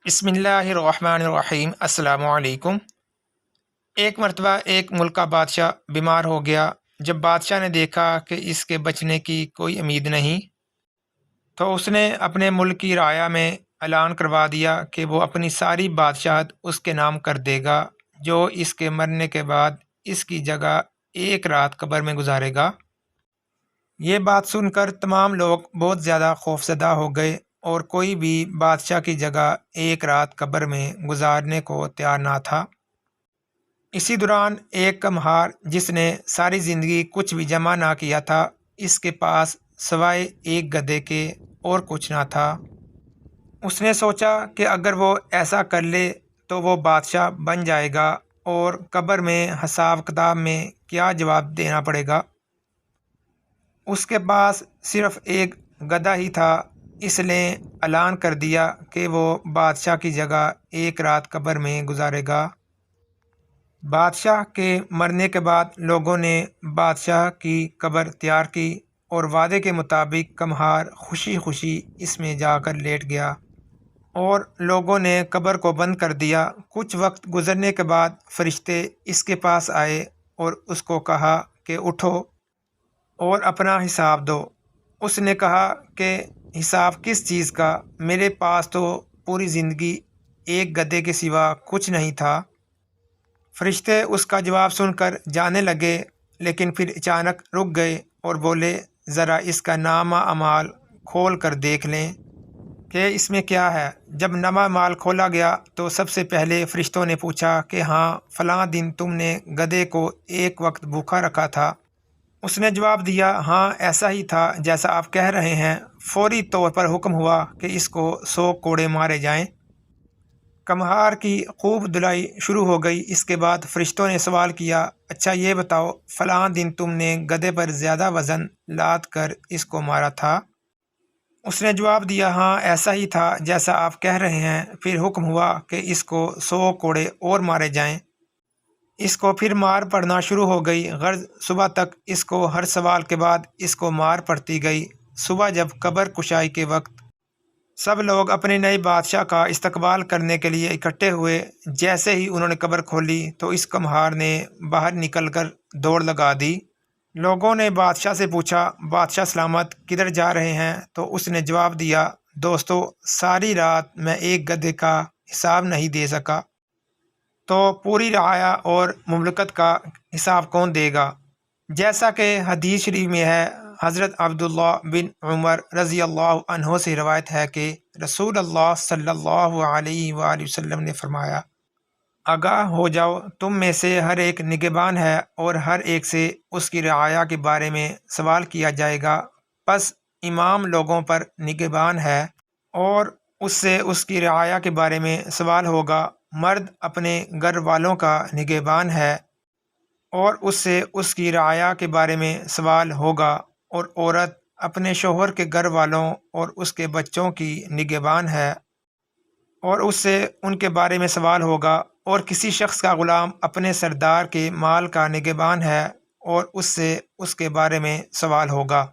بسم اللہ الرحمن الرحیم۔ السلام علیکم۔ ایک مرتبہ ایک ملک کا بادشاہ بیمار ہو گیا۔ جب بادشاہ نے دیکھا کہ اس کے بچنے کی کوئی امید نہیں تو اس نے اپنے ملک کی رعایا میں اعلان کروا دیا کہ وہ اپنی ساری بادشاہت اس کے نام کر دے گا، جو اس کے مرنے کے بعد اس کی جگہ ایک رات قبر میں گزارے گا۔ یہ بات سن کر تمام لوگ بہت زیادہ خوفزدہ ہو گئے اور کوئی بھی بادشاہ کی جگہ ایک رات قبر میں گزارنے کو تیار نہ تھا۔ اسی دوران ایک کمہار جس نے ساری زندگی کچھ بھی جمع نہ کیا تھا، اس کے پاس سوائے ایک گدھے کے اور کچھ نہ تھا۔ اس نے سوچا کہ اگر وہ ایسا کر لے تو وہ بادشاہ بن جائے گا اور قبر میں حساب کتاب میں کیا جواب دینا پڑے گا۔ اس کے پاس صرف ایک گدھا ہی تھا، اس نے اعلان کر دیا کہ وہ بادشاہ کی جگہ ایک رات قبر میں گزارے گا۔ بادشاہ کے مرنے کے بعد لوگوں نے بادشاہ کی قبر تیار کی اور وعدے کے مطابق کمہار خوشی خوشی اس میں جا کر لیٹ گیا اور لوگوں نے قبر کو بند کر دیا۔ کچھ وقت گزرنے کے بعد فرشتے اس کے پاس آئے اور اس کو کہا کہ اٹھو اور اپنا حساب دو۔ اس نے کہا کہ حساب کس چیز کا؟ میرے پاس تو پوری زندگی ایک گدھے کے سوا کچھ نہیں تھا۔ فرشتے اس کا جواب سن کر جانے لگے، لیکن پھر اچانک رک گئے اور بولے، ذرا اس کا نامہ اعمال کھول کر دیکھ لیں کہ اس میں کیا ہے۔ جب نامہ اعمال کھولا گیا تو سب سے پہلے فرشتوں نے پوچھا کہ ہاں، فلاں دن تم نے گدھے کو ایک وقت بھوکا رکھا تھا۔ اس نے جواب دیا، ہاں ایسا ہی تھا جیسا آپ کہہ رہے ہیں۔ فوری طور پر حکم ہوا کہ اس کو 100 کوڑے مارے جائیں۔ کمہار کی خوب دھلائی شروع ہو گئی۔ اس کے بعد فرشتوں نے سوال کیا، اچھا یہ بتاؤ، فلاں دن تم نے گدھے پر زیادہ وزن لاد کر اس کو مارا تھا؟ اس نے جواب دیا، ہاں ایسا ہی تھا جیسا آپ کہہ رہے ہیں۔ پھر حکم ہوا کہ اس کو 100 کوڑے اور مارے جائیں۔ اس کو پھر مار پڑنا شروع ہو گئی، غرض صبح تک اس کو ہر سوال کے بعد اس کو مار پڑتی گئی۔ صبح جب قبر کشائی کے وقت سب لوگ اپنے نئے بادشاہ کا استقبال کرنے کے لیے اکٹھے ہوئے، جیسے ہی انہوں نے قبر کھولی تو اس کمہار نے باہر نکل کر دوڑ لگا دی۔ لوگوں نے بادشاہ سے پوچھا، بادشاہ سلامت، کدھر جا رہے ہیں؟ تو اس نے جواب دیا، دوستو، ساری رات میں ایک گدھے کا حساب نہیں دے سکا تو پوری رعایا اور مملکت کا حساب کون دے گا؟ جیسا کہ حدیث شریف میں ہے، حضرت عبداللہ بن عمر رضی اللہ عنہ سے روایت ہے کہ رسول اللہ صلی اللہ علیہ وآلہ وسلم نے فرمایا، آگاہ ہو جاؤ، تم میں سے ہر ایک نگہبان ہے اور ہر ایک سے اس کی رعایا کے بارے میں سوال کیا جائے گا۔ پس امام لوگوں پر نگہبان ہے اور اس سے اس کی رعایا کے بارے میں سوال ہوگا۔ مرد اپنے گھر والوں کا نگہبان ہے اور اس سے اس کی رعایا کے بارے میں سوال ہوگا، اور عورت اپنے شوہر کے گھر والوں اور اس کے بچوں کی نگہبان ہے اور اس سے ان کے بارے میں سوال ہوگا، اور کسی شخص کا غلام اپنے سردار کے مال کا نگہبان ہے اور اس سے اس کے بارے میں سوال ہوگا۔